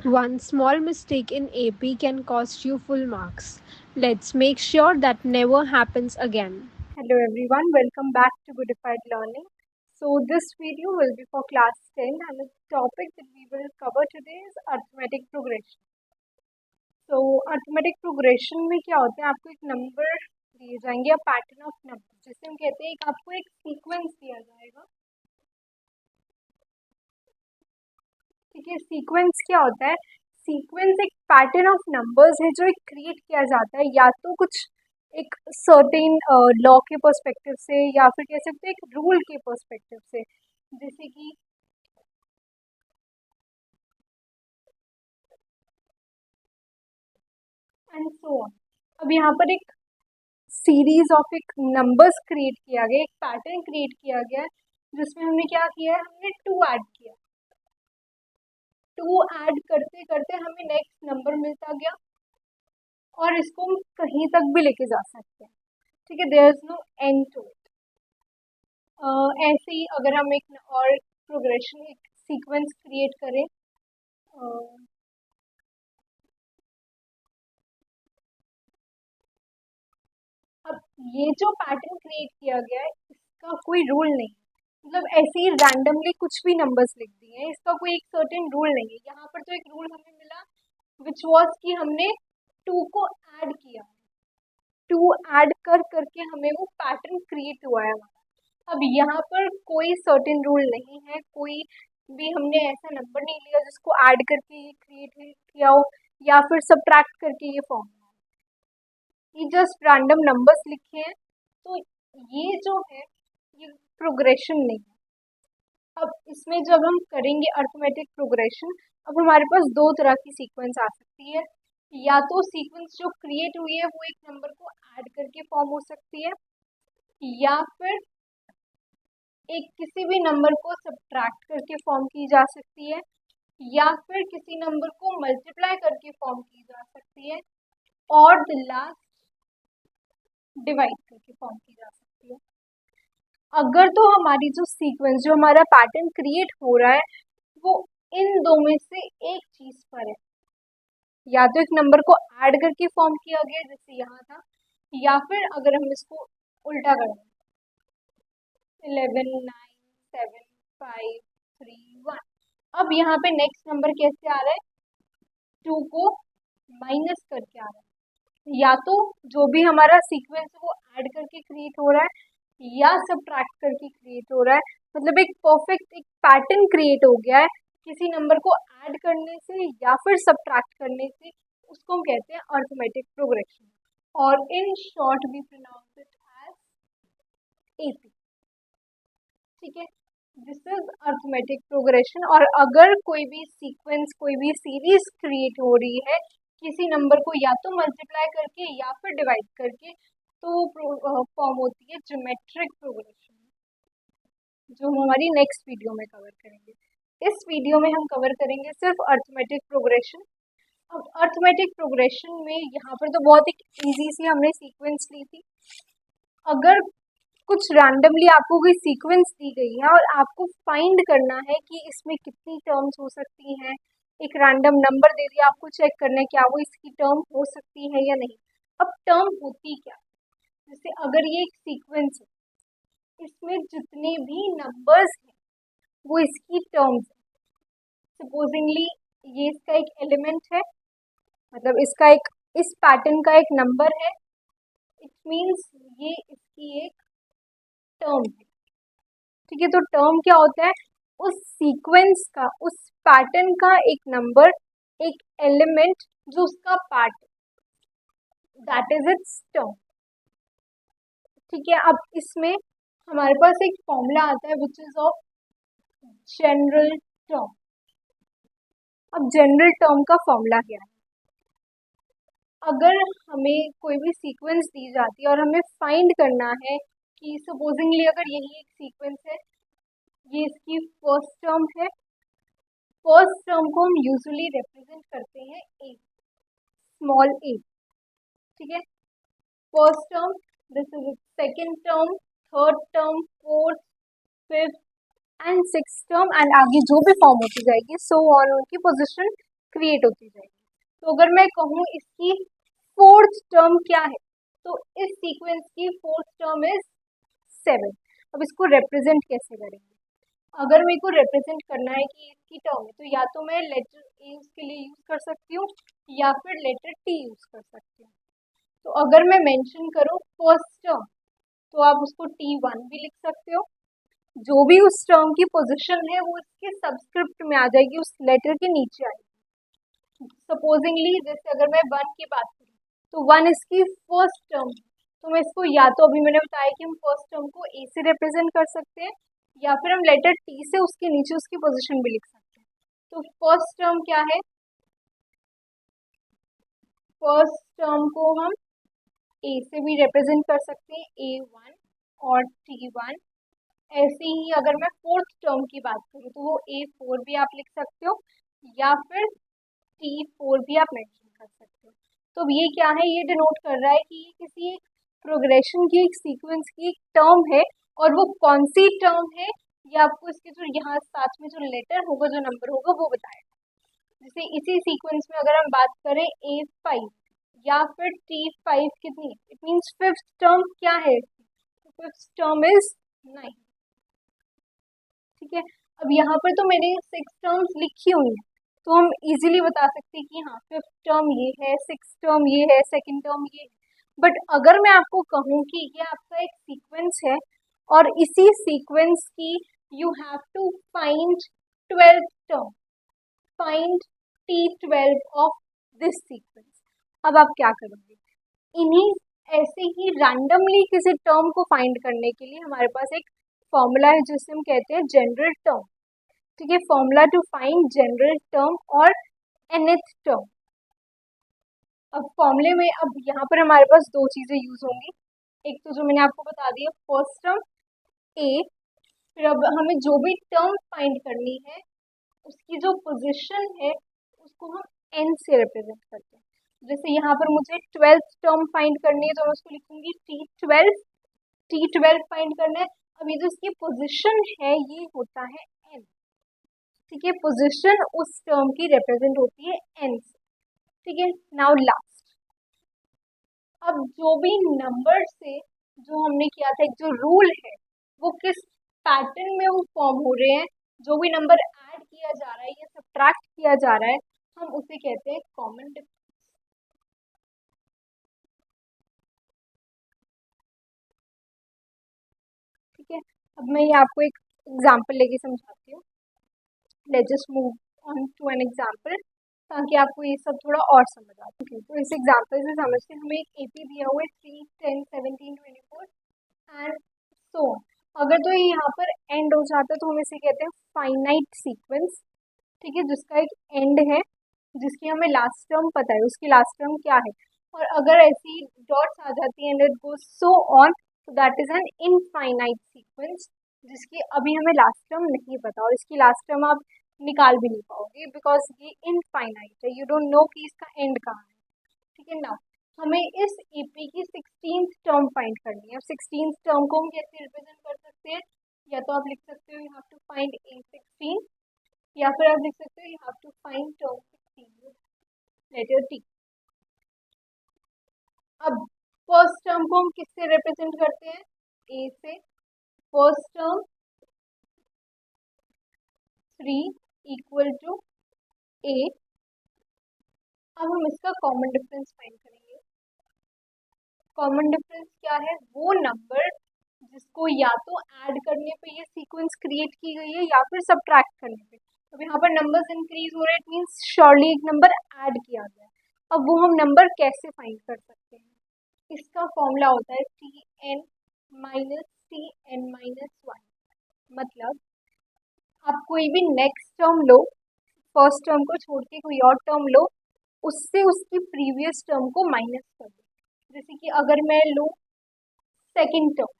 One small mistake in AP can cost you full marks. Let's make sure that never happens again. Hello everyone, welcome back to Goodified Learning. So this video will be for class 10 and the topic that we will cover today is arithmetic progression. So arithmetic progression में क्या होता है, आपको एक number दिए जाएंगे या pattern of number जिसे हम कहते हैं, आपको एक सीक्वेंस दिया जाएगा। ठीक है, सीक्वेंस क्या होता है? सीक्वेंस एक पैटर्न ऑफ नंबर्स है जो एक क्रिएट किया जाता है या तो कुछ एक सर्टेन लॉ के पर्सपेक्टिव से या फिर कह सकते हैं एक रूल के पर्सपेक्टिव से, जैसे कि एंड सो ऑन। अब यहाँ पर एक सीरीज ऑफ एक नंबर्स क्रिएट किया गया, एक पैटर्न क्रिएट किया गया जिसमें हमने क्या किया है, हमने टू ऐड किया। टू ऐड करते करते हमें नेक्स्ट नंबर मिलता गया और इसको हम कहीं तक भी लेके जा सकते हैं। ठीक है, there is no end to it. ऐसे ही अगर हम एक और प्रोग्रेशन एक सीक्वेंस क्रिएट करें, अब ये जो पैटर्न क्रिएट किया गया है इसका कोई रूल नहीं, मतलब ऐसे ही रैंडमली कुछ भी नंबर्स लिख दिए हैं, इसका कोई एक सर्टेन रूल नहीं है। यहाँ पर तो एक रूल हमें मिला विच वॉज कि हमने टू को ऐड किया, टू ऐड कर करके हमें वो पैटर्न क्रिएट हुआ है। अब यहाँ पर कोई सर्टेन रूल नहीं है, कोई भी हमने ऐसा नंबर नहीं लिया जिसको ऐड करके ये क्रिएट किया हो या फिर सब्ट्रैक्ट करके ये फॉर्म हुआ, ये जस्ट रैंडम नंबर्स लिखे हैं। तो ये जो है ये प्रोग्रेशन नहीं है। अब इसमें जब हम करेंगे अर्थमेटिक प्रोग्रेशन, अब हमारे पास दो तरह की सीक्वेंस आ सकती है, या तो सीक्वेंस जो क्रिएट हुई है वो एक नंबर को ऐड करके फॉर्म हो सकती है, या फिर एक किसी भी नंबर को सब्ट्रैक्ट करके फॉर्म की जा सकती है, या फिर किसी नंबर को मल्टीप्लाई करके फॉर्म की जा सकती है, और द लास्ट डिवाइड करके फॉर्म की जा सकती है। अगर तो हमारी जो सीक्वेंस जो हमारा पैटर्न क्रिएट हो रहा है वो इन दो में से एक चीज पर है, या तो एक नंबर को ऐड करके फॉर्म किया गया जैसे यहाँ था, या फिर अगर हम इसको उल्टा कर दें 11 9 7 5 3 1, अब यहाँ पे नेक्स्ट नंबर कैसे आ रहा है, टू को माइनस करके आ रहा है, या तो जो भी हमारा सीक्वेंस है वो ऐड करके क्रिएट हो रहा है या सब्ट्रैक्ट करके क्रिएट हो रहा है, मतलब एक परफेक्ट एक पैटर्न क्रिएट हो गया है किसी नंबर को ऐड करने से या फिर सब्ट्रैक्ट करने से, उसको हम कहते हैं अर्थमेटिक प्रोग्रेशन, और in short we pronounce it as AP. ठीक है, दिस इज अर्थमेटिक प्रोग्रेशन। और अगर कोई भी सीक्वेंस कोई भी सीरीज क्रिएट हो रही है किसी नंबर को या तो मल्टीप्लाई करके या फिर डिवाइड करके, तो फॉर्म होती है ज्योमेट्रिक प्रोग्रेशन, जो हम हमारी नेक्स्ट वीडियो में कवर करेंगे। इस वीडियो में हम कवर करेंगे सिर्फ अर्थमेटिक प्रोग्रेशन। अब अर्थमेटिक प्रोग्रेशन में यहाँ पर तो बहुत एक इजी सी हमने सीक्वेंस ली थी। अगर कुछ रैंडमली आपको कोई सीक्वेंस दी गई है और आपको फाइंड करना है कि इसमें कितनी टर्म्स हो सकती हैं, एक रैंडम नंबर दे दिया, आपको चेक करना है क्या वो इसकी टर्म हो सकती है या नहीं। अब टर्म होती क्या, जैसे अगर ये एक सीक्वेंस है, इसमें जितने भी नंबर्स हैं वो इसकी टर्म्स है। सपोजिंगली ये इसका एक एलिमेंट है, मतलब इसका एक इस पैटर्न का एक नंबर है, इट मीन्स ये इसकी एक टर्म है। ठीक है, तो टर्म क्या होता है, उस सीक्वेंस का उस पैटर्न का एक नंबर, एक एलिमेंट जो उसका part, that is it's term. ठीक है, अब इसमें हमारे पास एक फॉर्मूला आता है which is of general term. अब जनरल टर्म का फॉर्मूला क्या है, अगर हमें कोई भी सीक्वेंस दी जाती है और हमें फाइंड करना है कि सपोजिंगली अगर यही एक सीक्वेंस है, ये इसकी फर्स्ट टर्म है, फर्स्ट टर्म को हम यूजुअली रिप्रेजेंट करते हैं ए, स्मॉल ए। ठीक है, first term, this is second term, third term, fourth, fifth and six term, and आगे जो भी फॉर्म होती जाएगी सो ऑन उनकी पोजिशन क्रिएट होती जाएगी। तो अगर मैं कहूँ इसकी फोर्थ टर्म क्या है, तो इस सीक्वेंस की फोर्थ टर्म इज 7। अब इसको रिप्रेजेंट कैसे करेंगे? अगर मेरे को रिप्रेजेंट करना है कि इसकी टर्म है, तो या तो मैं लेटर ए उसके लिए यूज कर सकती हूँ या फिर लेटर टी यूज कर सकती हूँ। तो अगर मैं मेंशन करूँ फर्स्ट टर्म, तो आप उसको T1 भी लिख सकते हो। जो भी उस टर्म की पोजीशन है वो इसके सबस्क्रिप्ट में आ जाएगी, उस लेटर के नीचे आएगी। सपोजिंगली जैसे अगर मैं 1 की बात करूँ, तो 1 इसकी फर्स्ट टर्म, तो मैं इसको या तो अभी मैंने बताया कि हम फर्स्ट टर्म को ए से रिप्रेजेंट कर सकते हैं या फिर हम लेटर टी से उसके नीचे उसकी पोजीशन भी लिख सकते हैं। तो फर्स्ट टर्म क्या है? फर्स्ट टर्म को हम ए से भी रिप्रेजेंट कर सकते हैं, A1 और T1। ऐसे ही अगर मैं फोर्थ टर्म की बात करूँ तो वो A4 भी आप लिख सकते हो या फिर T4 भी आप मेंशन कर सकते हो। तो अब ये क्या है? ये डिनोट कर रहा है कि ये किसी एक प्रोग्रेशन की, एक सीक्वेंस की एक टर्म है, और वो कौन सी टर्म है ये आपको इसके जो यहाँ साथ में जो लेटर होगा, जो नंबर होगा वो बताएगा। जैसे इसी सीक्वेंस में अगर हम बात करें A5 या फिर T5 कितनी, इट मीन्स फिफ्थ टर्म क्या है? Fifth term is 9। ठीक है, अब यहाँ पर तो मैंने 6 टर्म्स लिखी हुई है, तो हम इजीली बता सकते हैं कि हाँ फिफ्थ टर्म ये है, सिक्स टर्म ये है, सेकंड टर्म ये है। बट अगर मैं आपको कहूँ कि ये आपका एक सीक्वेंस है और इसी सीक्वेंस की you have to find 12th term, find T12 of this sequence, अब आप क्या करोगे? इन्हीं ऐसे ही रैंडमली किसी टर्म को फाइंड करने के लिए हमारे पास एक फॉर्मूला है जिसे हम कहते हैं जनरल टर्म। ठीक है, formula to find general term और nth टर्म। अब फॉर्मूले में अब यहाँ पर हमारे पास दो चीजें यूज होंगी। एक तो जो मैंने आपको बता दिया फर्स्ट टर्म a, फिर अब हमें जो भी टर्म फाइंड करनी है उसकी जो पोजीशन है उसको हम n से रिप्रेजेंट करते हैं। जैसे यहाँ पर मुझे 12th टर्म फाइंड करनी है तो मैं उसको लिखूंगी T12 फाइंड करना है। अब ये जो इसकी पोजीशन है ये होता है n। ठीक है, पोजीशन उस टर्म की रिप्रेजेंट होती है n से। ठीक है, नाउ लास्ट, अब जो भी नंबर से जो हमने किया था, एक जो रूल है वो किस पैटर्न में वो फॉर्म हो रहे हैं, जो भी नंबर ऐड किया जा रहा है या सब्ट्रैक्ट किया जा रहा है, हम उसे कहते हैं कॉमन डिफरेंस। ठीक है, अब मैं ये आपको एक एग्जांपल लेके समझाती हूँ। Let's just move on to an example ताकि आपको ये सब थोड़ा और समझ आ सके। तो इस एग्जांपल से समझते हैं, हमें एक एपी दिया हुआ है 3, 10, 17, 24 एंड सो ऑन। अगर तो ये यहाँ पर एंड हो जाता है तो हम इसे कहते हैं फाइनाइट सीक्वेंस। ठीक है, जिसका एक एंड है, जिसकी हमें लास्ट टर्म पता है, उसकी लास्ट टर्म क्या है। और अगर ऐसी डॉट्स आ जाती है and it goes so on, तो that is an infinite sequence जिसकी अभी हमें लास्ट टर्म नहीं पता, और इसकी लास्ट टर्म आप निकाल भी नहीं पाओगे बिकॉज ये इनफाइनाइट है, यू डोंट नो कि इसका एंड कहाँ है। ठीक है ना, हमें इस एपी की 16th टर्म फाइंड करनी है। अब 16th टर्म को हम कैसे रिप्रेजेंट कर सकते हैं? या तो आप लिख सकते हो you have to find A16 या फिर आप लिख सकते हो you have to find term 16 letter T। अब फर्स्ट टर्म को हम किससे रिप्रेजेंट करते हैं? A से। First term 3 equal to A। अब हम इसका कॉमन डिफरेंस फाइंड करेंगे। कॉमन डिफरेंस क्या है? वो नंबर जिसको या तो ऐड करने पे ये सीक्वेंस क्रिएट की गई है या फिर सब्ट्रैक्ट करने पे। अब यहाँ पर नंबर्स इंक्रीज हो रहे हैं, इट मीन्स श्योरली एक नंबर ऐड किया गया है। अब वो हम नंबर कैसे फाइंड कर सकते हैं? इसका फॉर्मूला होता है Tn माइनस Tn-1। मतलब आप कोई भी नेक्स्ट टर्म लो, फर्स्ट टर्म को छोड़ के कोई और टर्म लो, उससे उसकी प्रीवियस टर्म को माइनस कर दो। जैसे कि अगर मैं लूँ सेकेंड टर्म,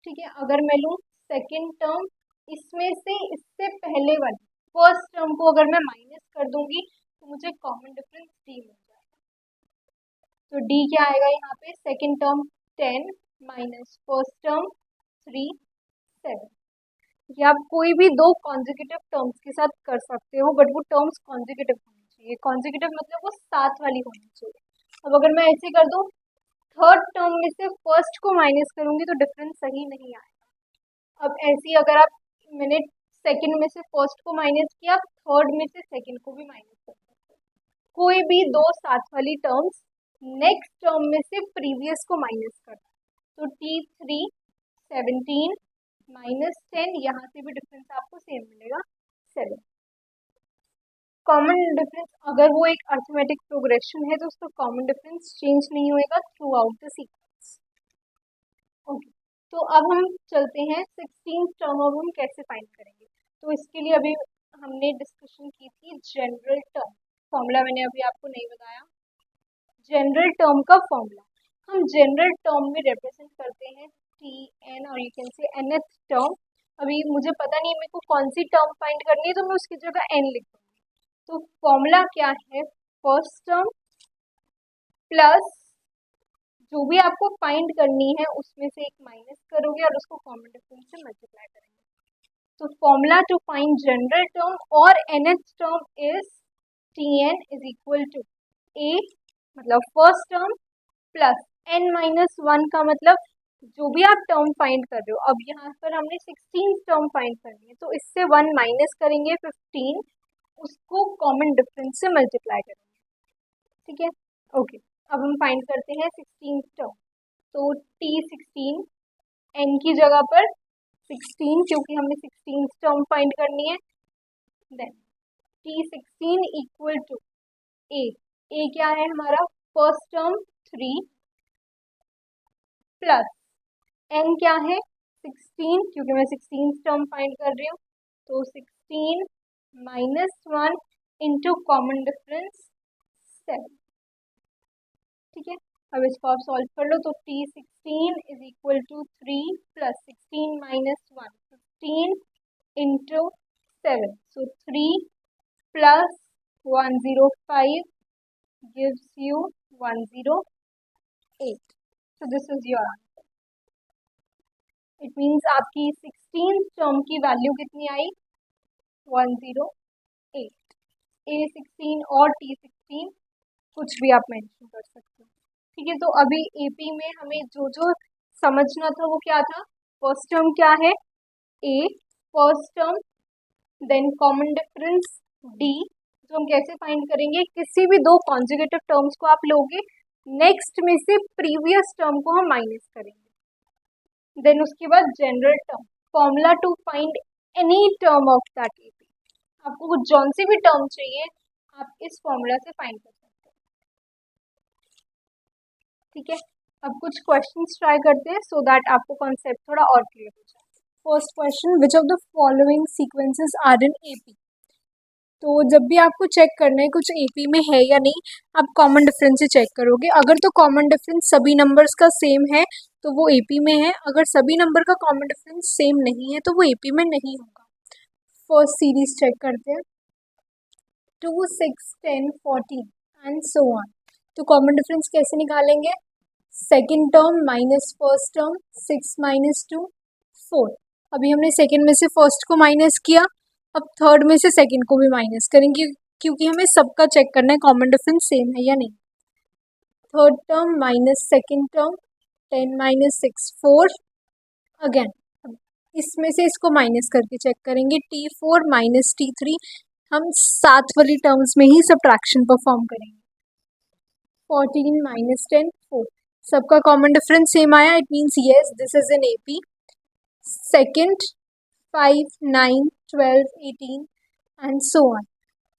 ठीक है, अगर मैं लूँ सेकेंड टर्म, इसमें से इससे पहले वाली फर्स्ट टर्म को अगर मैं माइनस कर दूंगी तो मुझे कॉमन डिफरेंस डी मिल जाएगा। तो डी क्या आएगा यहाँ पे? Second term 10 minus first term 3, 7। या आप कोई भी दो कॉन्जिक्यूटिव टर्म्स के साथ कर सकते हो, बट वो टर्म्स कॉन्जिक्यूटिव होनी चाहिए। चाहिए, कॉन्जिक्यूटिव मतलब वो साथ वाली होनी चाहिए। अब अगर मैं ऐसे कर दूं, थर्ड टर्म में से फर्स्ट को माइनस करूंगी तो डिफरेंस सही नहीं आएगा। अब ऐसे ही अगर आप, मैंने सेकंड में से फर्स्ट को माइनस किया, थर्ड में से सेकंड को भी माइनस कर सकते हैं। कोई भी दो साथ वाली टर्म्स नेक्स्ट टर्म में से प्रीवियस को माइनस करना, तो T3 17 -10, यहाँ से भी डिफरेंस आपको सेम मिलेगा 7। कॉमन डिफरेंस, अगर वो एक अर्थमेटिक प्रोग्रेशन है तो उसका कॉमन डिफरेंस चेंज नहीं होएगा through out the sequence. Okay, तो अब हम चलते हैं 16 टर्म, अब हम कैसे फाइंड करेंगे। तो इसके लिए अभी हमने डिस्कशन की थी जनरल टर्म, फॉर्मूला मैंने अभी आपको नहीं बताया। जनरल टर्म का फॉर्मूला हम जनरल टर्म में रिप्रेजेंट करते हैं Tn, और you can say nth term. अभी मुझे पता नहीं मेरे को कौन सी टर्म फाइंड करनी है, तो मैं उसकी जगह n लिख दूंगी। तो फॉर्मूला क्या है, फर्स्ट टर्म प्लस जो भी आपको फाइंड करनी है उसमें से एक माइनस करोगे और उसको कॉमन डिफरेंस से मल्टीप्लाई करेंगे। तो formula to find general term और nth term is Tn is equal to a मतलब फर्स्ट टर्म प्लस n-1 का मतलब जो भी आप टर्म फाइंड कर रहे हो। अब यहाँ पर हमने 16 टर्म फाइंड करनी है, तो इससे 1 माइनस करेंगे 15, उसको कॉमन डिफरेंस से मल्टीप्लाई करेंगे। ठीक है, ओके। अब हम फाइंड करते हैं 16 टर्म, तो T16 n की जगह पर 16, क्योंकि हमने 16 टर्म फाइंड करनी है। Then T16 equal to a क्या है हमारा, फर्स्ट टर्म 3 प्लस n क्या है 16, क्योंकि मैं 16 टर्म फाइंड कर रही हूँ, तो 16 -1 इंटू कॉमन डिफरेंस 7। ठीक है, अब इसको आप सॉल्व कर लो, तो T16 is equal to 3 plus 16 -1 15 into 7, so 3 plus 105 gives you 108. So this is your answer. It means आपकी 16 टर्म की वैल्यू कितनी आई, 108। A16 और T16 कुछ भी आप मेंशन कर सकते हो। ठीक है, तो अभी AP में हमें जो जो समझना था वो क्या था, फर्स्ट टर्म क्या है A, first term, then common difference D, जो हम कैसे फाइंड करेंगे, किसी भी दो कॉन्जुगेटिव टर्म्स को आप लोगे, नेक्स्ट में से प्रीवियस टर्म को हम माइनस करेंगे। देन उसके बाद general term, formula to find any term of that AP। आपको जौन सी भी टर्म चाहिए आप इस फॉर्मूला से फाइंड कर सकते हैं। ठीक है, अब कुछ क्वेश्चंस ट्राई करते हैं सो दैट आपको कॉन्सेप्ट थोड़ा और क्लियर हो जाए। First question, which of the following sequences are in AP। तो जब भी आपको चेक करना है कुछ AP में है या नहीं, आप कॉमन डिफरेंस से चेक करोगे। अगर तो कॉमन डिफरेंस सभी नंबर्स का सेम है तो वो AP में है, अगर सभी नंबर का कॉमन डिफरेंस सेम नहीं है तो वो AP में नहीं होगा। फर्स्ट सीरीज चेक करते हैं, 2, 6, 10, 14 एंड सो ऑन। तो कॉमन डिफरेंस कैसे निकालेंगे, second term minus first term, 6 - 2 4। अभी हमने सेकेंड में से फर्स्ट को माइनस किया, अब थर्ड में से सेकेंड को भी माइनस करेंगे, क्योंकि हमें सबका चेक करना है कॉमन डिफरेंस सेम है या नहीं। Third term minus second term, 10 - 6 4 again. इसमें से इसको माइनस करके चेक करेंगे, T4 - T3। हम साथ वाली टर्म्स में ही सब्ट्रैक्शन परफॉर्म करेंगे। 14 - 10 4, सबका कॉमन डिफरेंस सेम आया, it means yes this is an AP। Second 5, 9, 12, 18 and so on.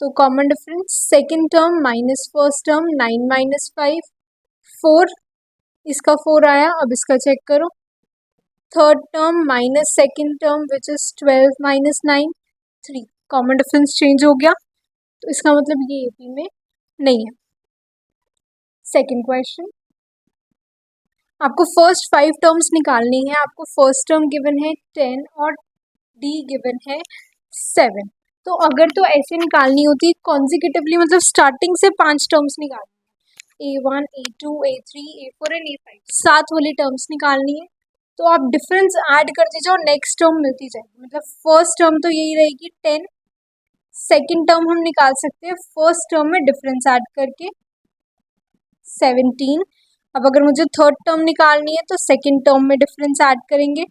तो common difference second term minus first term, 9 - 5 4, इसका 4 आया। अब इसका चेक करो, third term minus second term which is 12 - 9 3, common difference change हो गया, तो इसका मतलब ये AP में नहीं है। सेकेंड क्वेश्चन, आपको फर्स्ट 5 टर्म्स निकालनी है। आपको फर्स्ट टर्म गिवन है 10 और D गिवन है 7। तो अगर तो ऐसे निकालनी होती कॉन्जिक्यूटिवली, मतलब स्टार्टिंग से 5 टर्म्स निकालनी है, A1, A2, A3, A4 and A5, 7 वाली टर्म्स निकालनी है। तो आप डिफरेंस ऐड करते जाओ, नेक्स्ट टर्म मिलती जाएगी। मतलब फर्स्ट टर्म तो यही रहेगी 10, सेकेंड टर्म हम निकाल सकते हैं फर्स्ट टर्म में डिफरेंस ऐड करके 17। अब अगर मुझे थर्ड टर्म निकालनी है तो सेकेंड टर्म में डिफरेंस ऐड करेंगे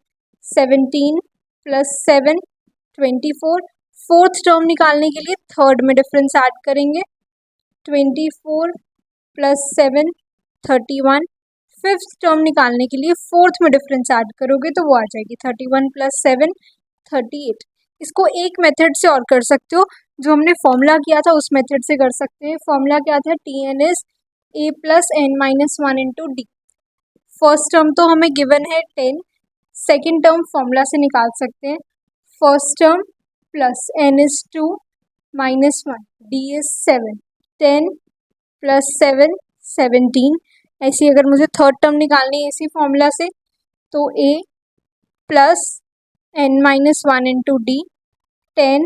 17 + 7 24। फोर्थ टर्म निकालने के लिए थर्ड में डिफरेंस ऐड करेंगे 24 + 7 31। फिफ्थ टर्म निकालने के लिए फोर्थ में डिफरेंस ऐड करोगे तो वो आ जाएगी 31 + 7 38। इसको एक मेथड से और कर सकते हो, जो हमने फॉर्मूला किया था उस मेथड से कर सकते हैं। फॉर्मूला क्या था? Tn is a + n - 1 × d। First term तो हमें गिवन है 10, सेकेंड टर्म फॉर्मूला से निकाल सकते हैं। First term plus n is 2 - 1 d is 7 10 + 7 17। ऐसी अगर मुझे थर्ड टर्म निकालनी है इसी फॉर्मूला से तो a + n - 1 × d 10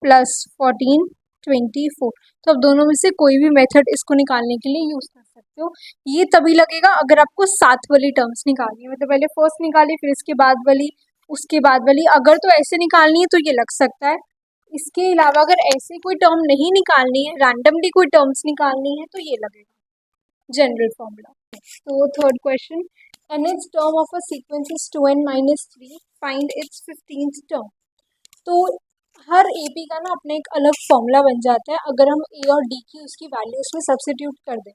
+ 14 24। तो अब दोनों में से कोई भी मेथड इसको निकालने के लिए यूज कर सकते हो। ये तभी लगेगा अगर आपको सात वाली टर्म्स निकालनी है, मतलब पहले फर्स्ट निकाली फिर इसके बाद वाली उसके बाद वाली। अगर तो ऐसे निकालनी है तो ये लग सकता है। इसके अलावा अगर ऐसे कोई टर्म नहीं निकालनी है, रैंडमली कोई टर्म्स निकालनी है तो ये लगेगा जनरल फॉर्मूला। तो third question, nth term of a sequence is 2n - 3, find its 15th term. तो हर AP का ना अपना एक अलग फॉर्मूला बन जाता है अगर हम A और D की उसकी वैल्यू उसमें सब्स्टिट्यूट कर दें।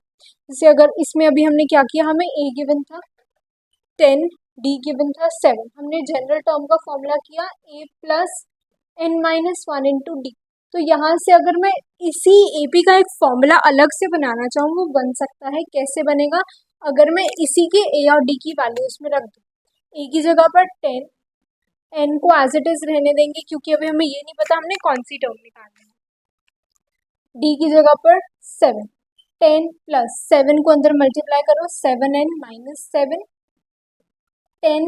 जैसे अगर इसमें अभी हमने क्या किया, हमें A गिवन था 10, D गिवन था 7। हमने जनरल टर्म का फॉर्मूला किया A + n - 1 × D। तो यहाँ से अगर मैं इसी AP का एक फॉर्मूला अलग से बनाना चाहूँ वो बन सकता है। कैसे बनेगा? अगर मैं इसी के A और D की वैल्यू उसमें रख दूँ। A की जगह पर 10, n को एज इट इज रहने देंगे क्योंकि अभी हमें ये नहीं पता हमने कौन सी टर्म निकालनी है। D की जगह पर 7, 10 + 7 को अंदर मल्टीप्लाई करो 7n - 7, 10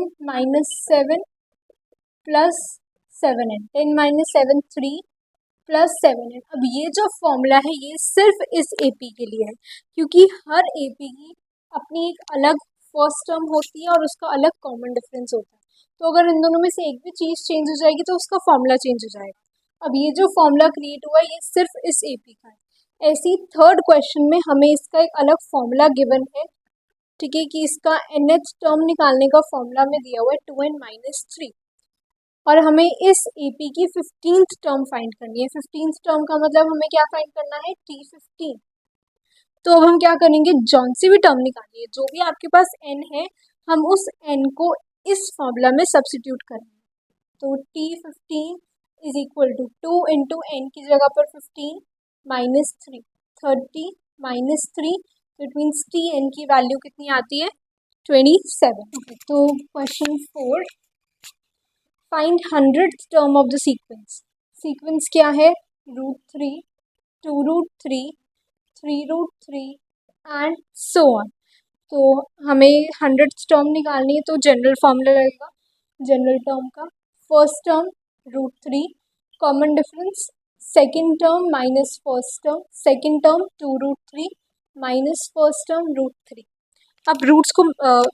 - 7 + 7n, 10 - 7 3 + 7n। अब ये जो फॉर्मूला है ये सिर्फ इस AP के लिए है क्योंकि हर AP की अपनी एक अलग फर्स्ट टर्म होती है और उसका अलग कॉमन डिफरेंस होता है। तो अगर इन दोनों में से एक भी चीज़ चेंज हो जाएगी तो उसका फॉर्मूला चेंज हो जाएगा। अब ये जो फॉर्मूला क्रिएट हुआ है ये सिर्फ इस AP का है। ऐसे ही थर्ड क्वेश्चन में हमें इसका एक अलग फॉर्मूला गिवन है, ठीक है, कि इसका nth टर्म निकालने का फॉर्मूला में दिया हुआ है 2n - 3 और हमें इस AP की 15th टर्म फाइंड करनी है। 15th टर्म का मतलब हमें क्या फाइंड करना है? T15। तो अब हम क्या करेंगे, जौन सी भी टर्म निकालिए, जो भी आपके पास n है, हम उस n को इस फॉर्मूला में सब्स्टिट्यूट करेंगे। तो T15 is equal to 2 × n की जगह पर 15 - 3 30 - 3, तो इट मीन्स Tn की वैल्यू कितनी आती है? 27। तो question 4, find 100th term of the sequence. Sequence क्या है? √3, 2√3, 3√3 एंड सो ऑन। तो हमें 100th टर्म निकालनी है तो जनरल फॉर्मूला लगेगा जनरल टर्म का। First term √3 common difference, second term minus first term, second term 2√3 minus first term √3। अब रूट्स को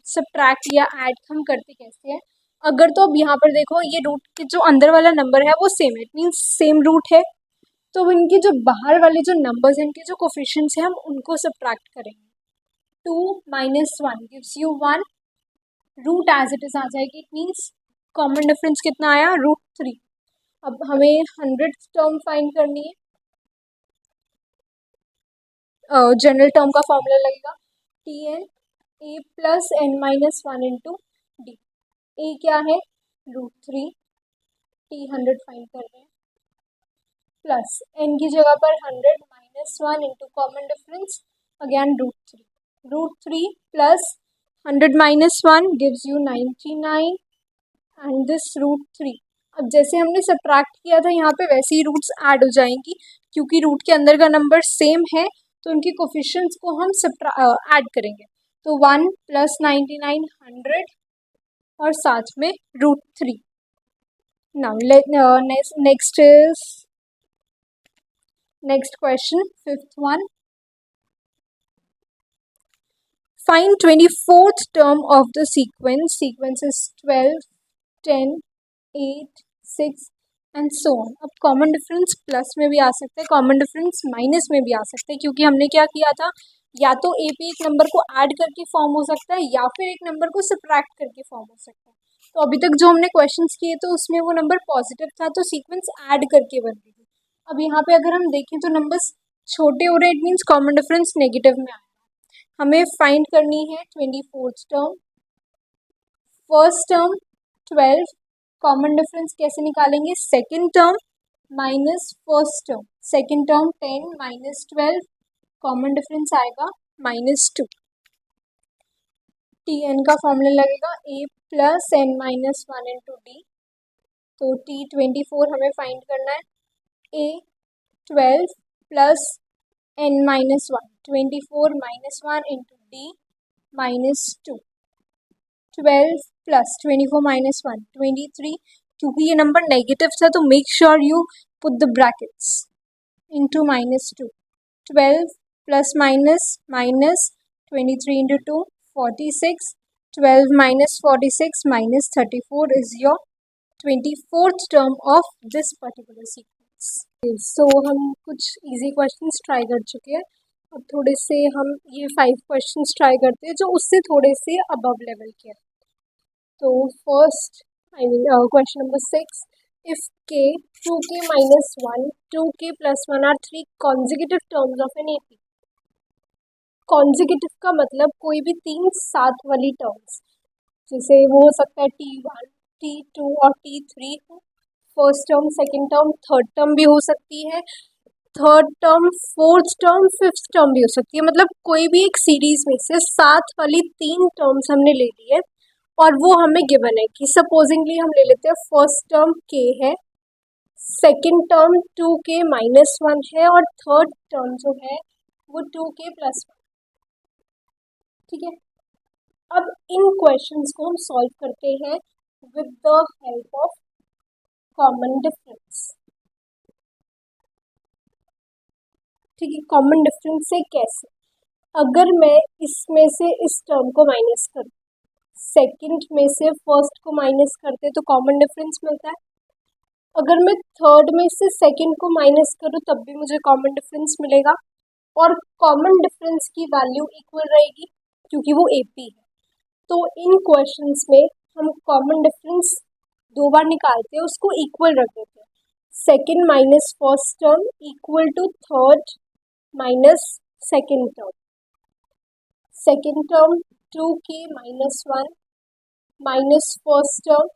सब्ट्रैक्ट या ऐड हम करते कैसे हैं? अगर तो अब यहाँ पर देखो ये रूट के जो अंदर वाला नंबर है वो सेम है, इट मीन्स सेम रूट है। तो इनके जो बाहर वाले जो नंबर्स हैं इनके जो कोफिशिएंट्स हैं हम उनको सब्ट्रैक्ट करेंगे। 2 - 1 gives you 1, root as it is आ जाएगी, इट मीन्स कॉमन डिफरेंस कितना आया? √3। अब हमें 100th टर्म फाइंड करनी है। जनरल टर्म का फॉर्मूला लगेगा Tn A + n - 1 × D। A क्या है? √3, T 100 फाइंड कर रहे हैं, प्लस n की जगह पर 100 - 1 × common difference again √3, √3 + 100 - 1 gives you 99 and this √3। अब जैसे हमने सब्ट्रैक्ट किया था यहाँ पे वैसे ही रूट्स ऐड हो जाएंगी क्योंकि रूट के अंदर का नंबर सेम है तो उनके कोफिशिएंट्स को हम ऐड करेंगे। तो 1 + 99 100 और साथ में √3। Now next question, fifth one, find 24th term of the sequence. Sequence is 12 10 8 6 and so on. अब कॉमन डिफरेंस प्लस में भी आ सकता है, कॉमन डिफरेंस माइनस में भी आ सकता है, क्योंकि हमने क्या किया था, या तो ए पी एक नंबर को ऐड करके फॉर्म हो सकता है या फिर एक नंबर को सब्ट्रैक्ट करके फॉर्म हो सकता है। तो अभी तक जो हमने क्वेश्चंस किए तो उसमें वो नंबर पॉजिटिव था तो सीक्वेंस ऐड करके बन रही थी। अब यहाँ पे अगर हम देखें तो नंबर्स छोटे हो रहे हैं, it means common difference negative में आएगा। हमें फाइंड करनी है 24th term, first term 12, common difference कैसे निकालेंगे, second term minus first term, second term 10 minus 12, common difference आएगा -2। टी एन का फॉर्मूला लगेगा A plus N minus 1 into D. तो टी 24 हमें फाइंड करना है, A 12 plus N minus 1, 24 minus 1 into D -2, 12 plus 24 minus 1 23। क्योंकि ये नंबर नेगेटिव था तो make sure you put the brackets into -2, 12 plus minus minus 23 into 2 46, 12 minus 46 minus 34 is your 24th term of this particular sequence. So हम कुछ easy questions try कर चुके हैं, अब थोड़े से हम ये 5 क्वेश्चंस ट्राई करते हैं जो उससे थोड़े से अबव लेवल के हैं। तो first question number 6, if k 2k minus 1 2k plus 1 are 3 consecutive terms of an AP। Consecutive का मतलब कोई भी 3 साथ वाली टर्म्स, जैसे वो हो सकता है T1 T2 और T3, first term second term third term भी हो सकती है, third term fourth term fifth term भी हो सकती है। मतलब कोई भी एक सीरीज में से साथ वाली 3 टर्म्स हमने ले ली है और वो हमें गिवन है कि सपोजिंगली हम ले लेते हैं फर्स्ट टर्म k है, सेकेंड टर्म 2k माइनस 1 है और थर्ड टर्म जो है वो 2k प्लस 1। ठीक है, अब इन क्वेश्चंस को हम सॉल्व करते हैं with the help of common difference. ठीक है, कॉमन डिफरेंस से कैसे, अगर मैं इसमें से इस टर्म को माइनस करूँ, सेकंड में से फर्स्ट को माइनस करते तो कॉमन डिफरेंस मिलता है, अगर मैं थर्ड में से सेकंड को माइनस करूँ तब भी मुझे कॉमन डिफरेंस मिलेगा और कॉमन डिफरेंस की वैल्यू इक्वल रहेगी क्योंकि वो एपी है। तो इन क्वेश्चंस में हम कॉमन डिफरेंस 2 बार निकालते हैं, उसको इक्वल रख देते हैं, second minus first term equal to third minus second term, second term 2k minus 1 minus first term,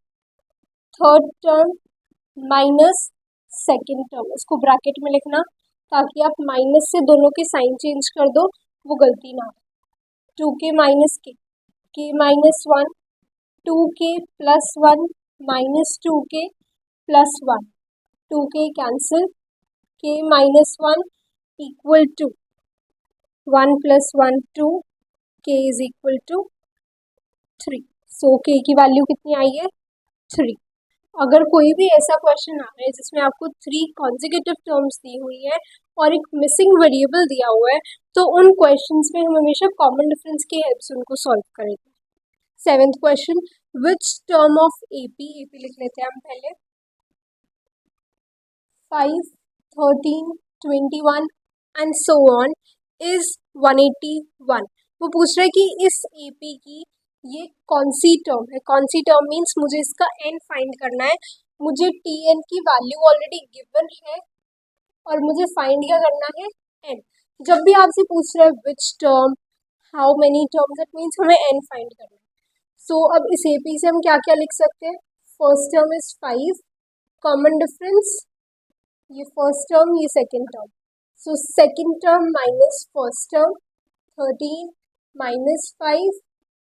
third term minus second term, इसको ब्रैकेट में लिखना ताकि आप माइनस से दोनों के साइन चेंज कर दो, वो गलती ना हो। 2k minus k minus 1, 2k plus 1 minus 2k plus 1, 2k cancel, k minus 1 equal to 1 plus 1 2, k is equal to 3। So k की वैल्यू कितनी आई है 3। अगर कोई भी ऐसा क्वेश्चन आ रहा है जिसमें आपको 3 कॉन्जिक्यूटिव टर्म्स दी हुई है और एक मिसिंग वेरिएबल दिया हुआ है तो उन क्वेश्चंस में हम हमेशा कॉमन डिफरेंस की हेल्प से उनको सॉल्व करेंगे। 7th question, which term of AP लिख लेते हैं हम पहले, 5 13 21 एंड सो ऑन इज 181। वो पूछ रहा है कि इस एपी की ये कौन सी टर्म है, कौन सी टर्म मीन्स मुझे इसका एन फाइंड करना है, मुझे टी एन की वैल्यू ऑलरेडी गिवन है और मुझे फाइंड क्या करना है एन। जब भी आपसे पूछ रहा है which term how many terms, it means हमें एन फाइंड करना है। सो अब इस एपी से हम क्या क्या लिख सकते हैं, first term is 5, common difference ये फर्स्ट टर्म ये second term, so second term minus first term 13 minus 5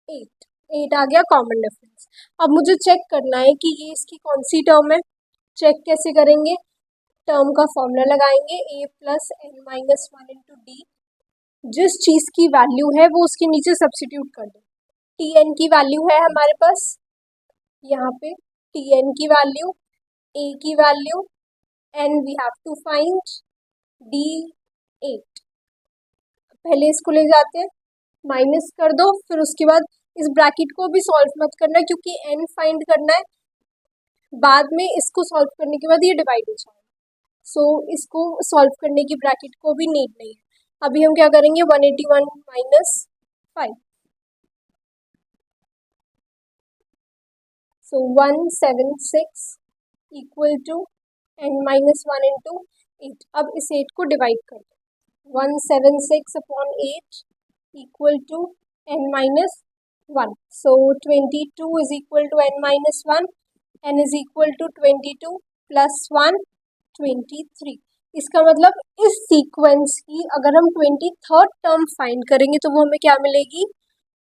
8 आ गया कॉमन डिफरेंस। अब मुझे चेक करना है कि ये इसकी कौन सी टर्म है, चेक कैसे करेंगे, टर्म का फॉर्मूला लगाएंगे a plus N minus 1 into d, जिस चीज़ की वैल्यू है वो उसके नीचे सब्सिट्यूट कर दो। टी एन की वैल्यू है हमारे पास यहाँ पे, टी एन की वैल्यू, a की value, n we have to find, d 8। पहले इसको ले जाते हैं, माइनस कर दो, फिर उसके बाद इस ब्रैकेट को भी सॉल्व मत करना क्योंकि एन फाइंड करना है, बाद में इसको सॉल्व करने के बाद ये डिवाइड हो जाएगा। सो इसको सॉल्व करने की ब्रैकेट को भी नीड नहीं है। अभी हम क्या करेंगे, 181 minus 5, so 176 equal to n minus 1 into 8। अब इस 8 को डिवाइड कर दो, 176 upon 8 equal to n minus 1, so 22 is equal to n minus 1, n is equal to 22 plus 1 23। इसका मतलब इस सीक्वेंस की अगर हम 23rd टर्म फाइंड करेंगे तो वो हमें क्या मिलेगी,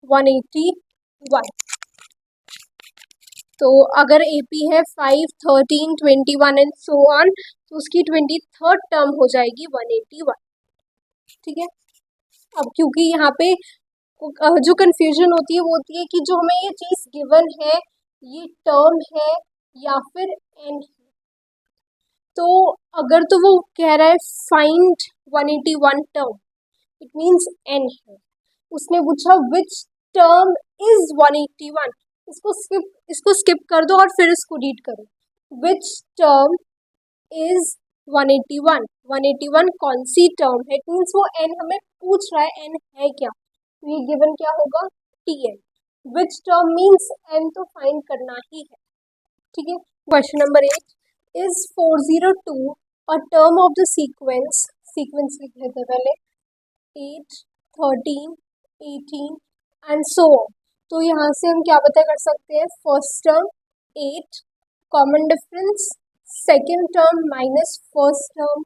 181। तो अगर AP है 5, 13, 21 एंड सो ऑन, तो उसकी 23rd टर्म हो जाएगी 181। ठीक है। अब क्योंकि यहाँ पे जो कंफ्यूजन होती है वो होती है कि जो हमें ये चीज़ गिवन है ये टर्म है या फिर n है। तो अगर तो वो कह रहा है find 181 term, it means n है। उसने पूछा विच टर्म इज 181, इसको स्किप कर दो और फिर इसको रीड करो, विच टर्म इज 181, 181 कौन सी टर्म है। इट मीन्स वो n हमें पूछ रहा है n है क्या, तो ये गिवन क्या होगा, Tn। विच टर्म मीन्स n तो फाइंड करना ही है। ठीक है। Question number 8, is 402 a term of the sequence, sequence लिख लेते हैं पहले, 8, 13, 18 एंड सो ऑन। तो यहाँ से हम क्या पता कर सकते हैं, first term 8 common difference, second term minus first term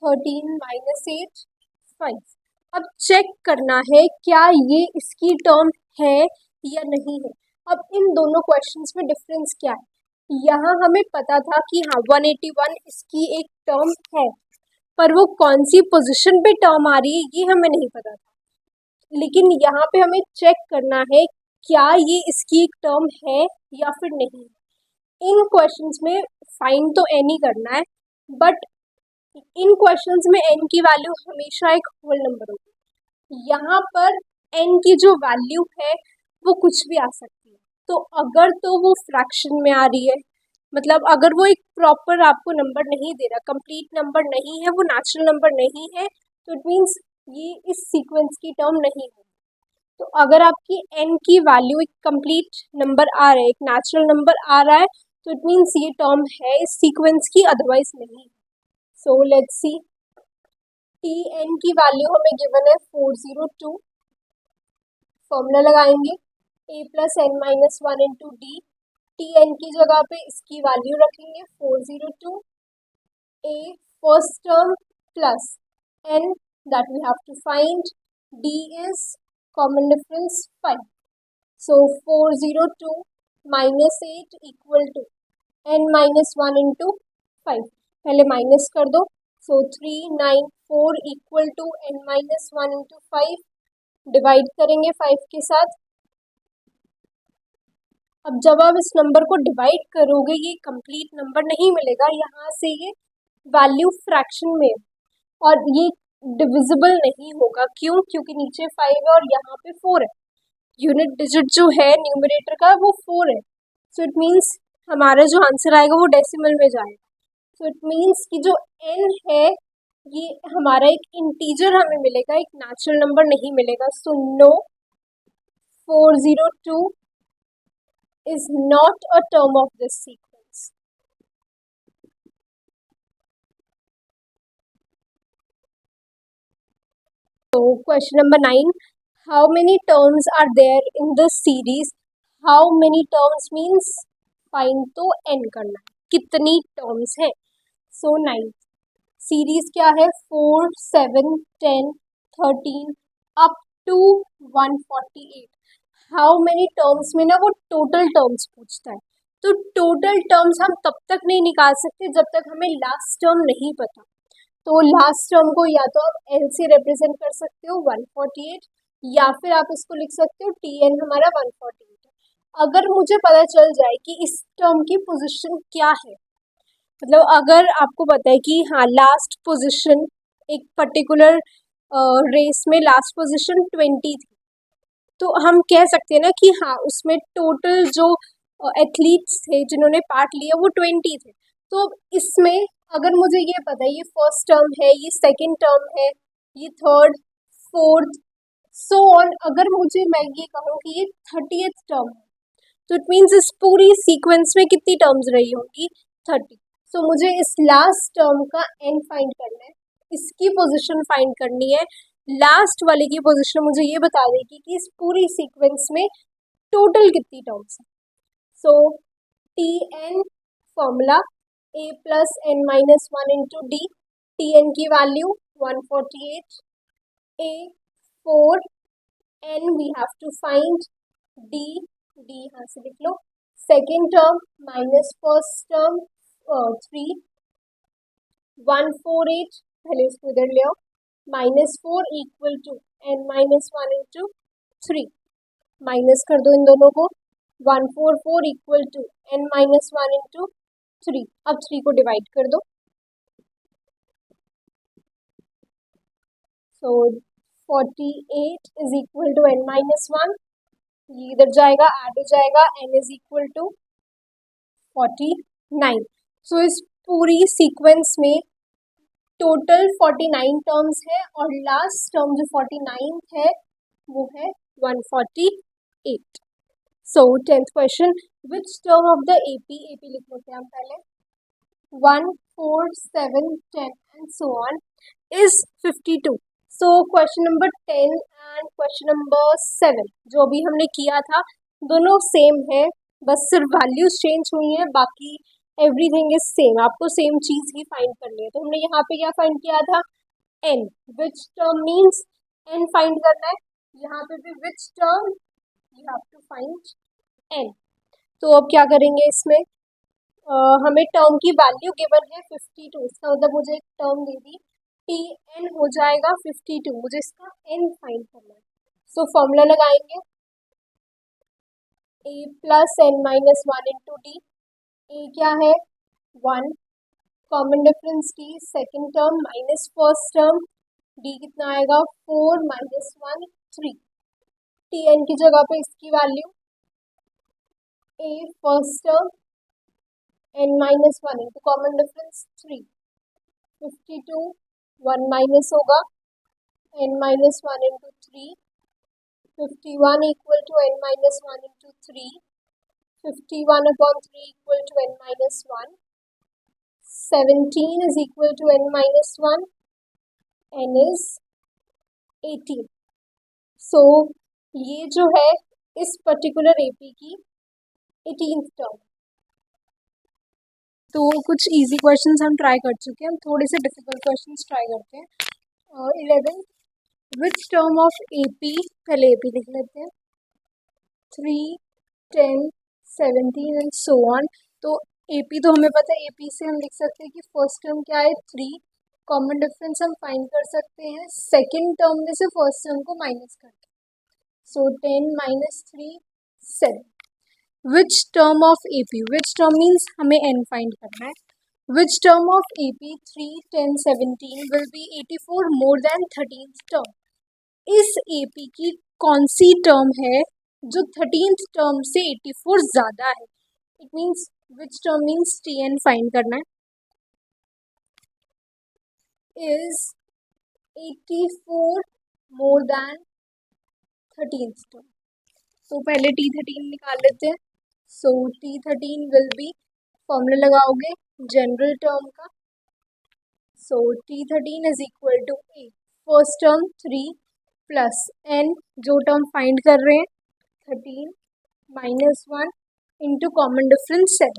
13 minus 8 5। अब चेक करना है क्या ये इसकी टर्म है या नहीं है। अब इन दोनों क्वेश्चंस में डिफरेंस क्या है, यहाँ हमें पता था कि हाँ 181 इसकी एक टर्म है, पर वो कौन सी पोजीशन पे टर्म आ रही है ये हमें नहीं पता था। लेकिन यहाँ पे हमें चेक करना है क्या ये इसकी एक टर्म है या फिर नहीं। इन क्वेश्चंस में फाइंड तो n ही करना है, बट इन क्वेश्चंस में n की वैल्यू हमेशा एक होल नंबर होगी। यहाँ पर n की जो वैल्यू है वो कुछ भी आ सकती है। तो अगर तो वो फ्रैक्शन में आ रही है, मतलब अगर वो एक प्रॉपर आपको नंबर नहीं दे रहा, कंप्लीट नंबर नहीं है, वो नेचुरल नंबर नहीं है, तो इट मीन्स ये इस सीक्वेंस की टर्म नहीं है। तो अगर आपकी n की वैल्यू एक कंप्लीट नंबर आ रहा है, एक नेचुरल नंबर आ रहा है, तो इट मीन्स ये टर्म है इस सीक्वेंस की, अदरवाइज नहीं। सो लेट्स सी, Tn की वैल्यू हमें गिवन है 402, फॉर्मूला लगाएंगे a plus n minus 1 into D, Tn की जगह पे इसकी वैल्यू रखेंगे 402, a first term plus n that we have to find, d is common difference 5, so 402 minus 8 equal to n minus 1 into 5। पहले minus कर दो, so 394 equal to n minus 1 into 5, divide करेंगे 5 के साथ। अब जब आप इस नंबर को डिवाइड करोगे ये कंप्लीट नंबर नहीं मिलेगा, यहाँ से ये वैल्यू फ्रैक्शन में और ये डिविजिबल नहीं होगा। क्यों, क्योंकि नीचे 5 है और यहाँ पे 4 है, यूनिट डिजिट जो है न्यूमरेटर का वो 4 है। सो इट मीन्स हमारा जो आंसर आएगा वो डेसिमल में जाएगा। सो इट मीन्स कि जो n है ये हमारा एक इंटीजर हमें मिलेगा, एक नेचुरल नंबर नहीं मिलेगा। So no, 402 is not a term of this sequence. So question number 9, how many terms are there in this series? How many terms means find तो n करना है, कितनी terms है। So 9, सीरीज क्या है, 4, 7, 10, 13 up to 148। How many terms में ना वो टोटल टर्म्स पूछता है, तो टोटल टर्म्स हम तब तक नहीं निकाल सकते जब तक हमें लास्ट टर्म नहीं पता। तो लास्ट टर्म को या तो आप n से रिप्रेजेंट कर सकते हो 148, या फिर आप इसको लिख सकते हो Tn हमारा 148। अगर मुझे पता चल जाए कि इस टर्म की पोजीशन क्या है, मतलब अगर आपको पता है कि हाँ लास्ट पोजीशन एक पर्टिकुलर रेस में लास्ट पोजीशन 20 थी, तो हम कह सकते हैं ना कि हाँ उसमें टोटल जो एथलीट्स थे जिन्होंने पार्ट लिया वो 20 थे। तो इसमें अगर मुझे ये पता है ये फर्स्ट टर्म है, ये सेकंड टर्म है, ये थर्ड, फोर्थ, सो ऑन, अगर मैं ये कहूँ कि ये 30th टर्म है, तो इट मीन्स इस पूरी सीक्वेंस में कितनी टर्म्स रही होंगी? 30। सो मुझे इस लास्ट टर्म का एन फाइंड करना है, इसकी पोजीशन फाइंड करनी है। लास्ट वाले की पोजीशन मुझे ये बता देगी कि इस पूरी सीक्वेंस में टोटल कितनी टर्म्स है। So T N formula A plus N minus one into D. T N की value 148, A 4, N we have to find, D D यहाँ से लिख लो, second term minus first term 3, 148, पहले इसको इधर ले आओ, -4 equal to N minus one into 3, minus कर दो इन दोनों को, 144 equal to N minus one into 3। अब 3 को डिवाइड कर दो, so 48 is equal to N minus one, ये इधर जाएगा, ऐड हो जाएगा, n is equal to 49। So इस पूरी सीक्वेंस में टोटल 49 टर्म्स है और लास्ट टर्म जो 49 है वो है 148। सो 10th question, which term of the AP, AP लिख लेते हैं हम पहले, 1, 4, 7, 10 and so on is 52। So question number 10 and question number 7 जो अभी हमने किया था दोनों सेम है, बस सिर्फ वैल्यूज चेंज हुई है, बाकी एवरीथिंग इज सेम, आपको सेम चीज ही फाइंड करनी है। तो हमने यहाँ पे क्या फाइंड किया था? N, which term means n find करना है, यहाँ पे भी which term, you have to find n. तो अब क्या करेंगे इसमें, हमें टर्म की वैल्यू गिवन है 52, इसका मतलब मुझे एक टर्म दे दी, टी एन हो जाएगा 52, मुझे इसका एन फाइंड करना है। सो फॉर्मूला लगाएंगे, A plus N minus one into D. A क्या है? 1, common difference D, second term minus first term, D कितना आएगा? 4 माइनस 1 3। टी एन की जगह पे इसकी value A first term N minus one into common difference 3, 52, 1 minus होगा, N minus one into 3, 51 equal to N minus one into 3, 51 upon 3 equal to N minus one, 17 is equal to n minus 1, n is 18। सो ये जो है इस particular AP की 18th term. तो कुछ easy questions हम try कर चुके हैं, हम थोड़े से डिफिकल्ट क्वेश्चंस ट्राई करते हैं। 11, विच टर्म ऑफ एपी, पहले एपी लिख लेते हैं, 3, 10, 17 एंड सो ऑन। तो एपी तो हमें पता है, एपी से हम लिख सकते हैं कि फर्स्ट टर्म क्या है? 3, कॉमन डिफरेंस हम फाइंड कर सकते हैं सेकेंड टर्म में से फर्स्ट टर्म को माइनस करके, सो 10 minus 3 7। Which term of AP, which term means हमें एन फाइंड करना है, which term of AP 3, 10, 17 will be 84 more than 13th term. इस एपी की कौन सी टर्म है जो 13th टर्म से 84 ज्यादा है? It means which term means t n find करना है, is 84 more than 13th term. तो पहले T13 निकाल लेते हैं। So T13 will be, formula लगाओगे जनरल टर्म का, so T13 is equal to a first term 3 plus n जो टर्म फाइंड कर रहे हैं 13 minus 1 into common difference 7,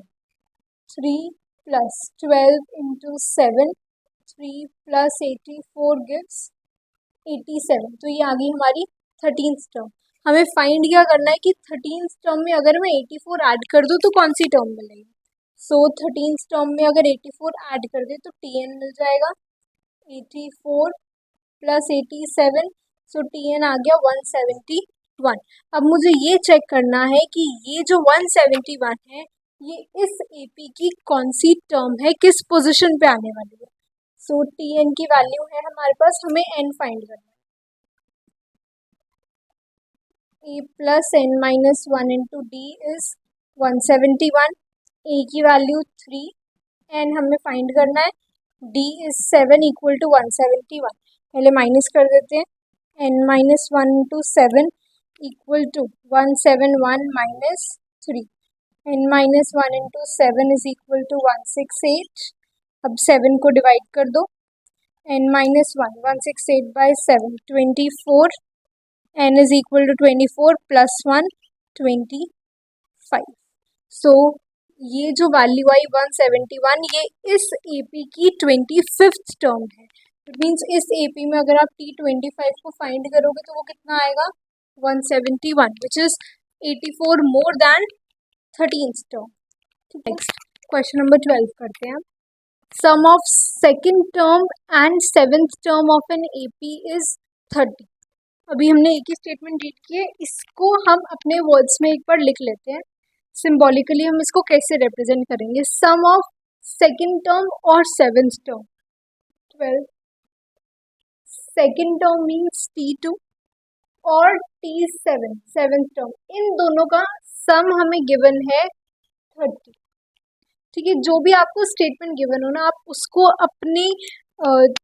3 plus 12 into 7, 3 plus 84 gives 87। तो ये आ गई हमारी 13th टर्म। हमें फाइंड क्या करना है कि 13th टर्म में अगर मैं 84 ऐड कर दूँ तो कौन सी टर्म मिलेगी? सो 13th टर्म में अगर 84 ऐड कर दे तो टी एन मिल जाएगा 84 प्लस 87, सो टी एन आ गया 171। अब मुझे ये चेक करना है कि ये जो 171 है ये इस एपी की कौन सी टर्म है, किस पोजीशन पे आने वाली है। सो टी एन की वैल्यू है हमारे पास, हमें एन फाइंड करना है, A plus N minus one into D is 171, A की वैल्यू 3 एन हमें फाइंड करना है, डी इज 7 इक्वल टू 171। पहले माइनस कर देते हैं, n minus 1 into 7 equal to 171 minus 3, n minus 1 into 7 is equal to 168। अब 7 को डिवाइड कर दो, n minus 1 168 by 7 24, n is equal to 24 plus 1 25। So ये जो वैल्यू आई 171, ये इस एपी की 25th टर्म है। इट मीन्स इस एपी में अगर आप T25 को फाइंड करोगे तो वो कितना आएगा, 171, which is 84 more than 13th term. Next question number 12 करते हैं। Sum of second term and seventh term of an AP is 30। अभी हमने एक ही स्टेटमेंट रीड किए, इसको हम अपने वर्ड्स में एक बार लिख लेते हैं। सिंबॉलिकली हम इसको कैसे रिप्रेजेंट करेंगे, सम ऑफ सेकेंड टर्म और seventh term. 12 second term means T2 और T7 सेवेंथ टर्म, इन दोनों का सम हमें गिवन है 30। ठीक है, जो भी आपको स्टेटमेंट गिवन हो ना, आप उसको अपने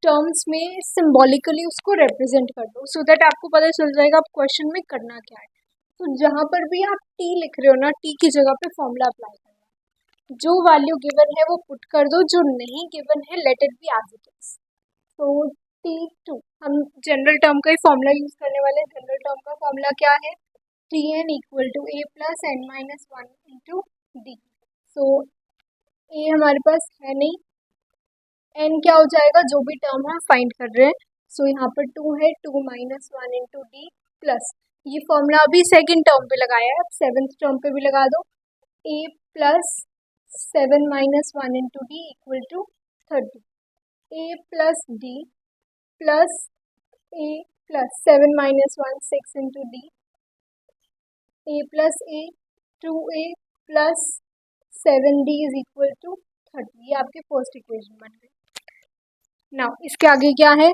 टर्म्स में सिंबॉलिकली उसको रिप्रेजेंट कर दो, सो दैट आपको पता चल जाएगा आप क्वेश्चन में करना क्या है। तो जहाँ पर भी आप टी लिख रहे हो ना, टी की जगह पे फॉर्मूला अप्लाई करना, जो वैल्यू गिवन है वो पुट कर दो, जो नहीं गिवन है let it be as it is. तो T2 हम जनरल टर्म का ही फॉर्मूला यूज करने वाले हैं। जनरल टर्म का फॉर्मूला क्या है, Tn equal to A plus N minus 1 into D. So A हमारे पास है नहीं, एन क्या हो जाएगा, जो भी टर्म हम फाइंड कर रहे हैं। सो यहाँ पर 2 है, 2 माइनस 1 इंटू डी प्लस, ये फॉर्मूला अभी सेकेंड टर्म पे लगाया है, अब सेवेंथ टर्म पे भी लगा दो, A plus 7 minus 1 into D equal to 30। A plus D plus A plus 7 minus 1 6 into D, A plus A 2a plus 7d is equal to 30। ये आपके फर्स्ट इक्वेशन बन गई। नाउ इसके आगे क्या है,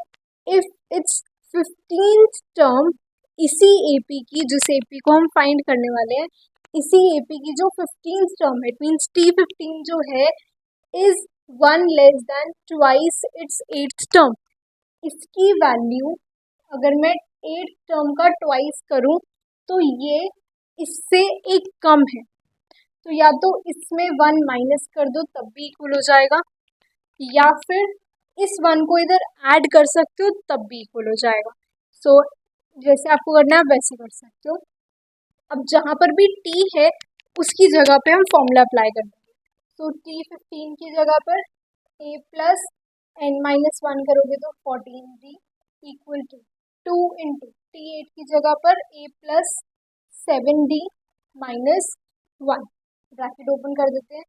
इफ इट्स 15th टर्म, इसी AP की, जिस एपी को हम फाइंड करने वाले हैं, इसी एपी की जो 15th टर्म है, इट मीन्स T15 जो है, is 1 less than twice its 8th term. इसकी वैल्यू अगर मैं 8th टर्म का ट्वाइस करूं तो ये इससे एक कम है, तो या तो इसमें 1 माइनस कर दो तब भी इक्वल हो जाएगा, या फिर इस 1 को इधर ऐड कर सकते हो तब भी इक्वल हो जाएगा। सो जैसे आपको करना है वैसे कर सकते हो। अब जहाँ पर भी t है उसकी जगह पे हम फॉर्मूला अप्लाई कर देंगे। तो T15 की जगह पर a प्लस एन माइनस 1 करोगे तो 14d equal to 2 into T8 की जगह पर a plus 7d minus 1, bracket open कर देते हैं,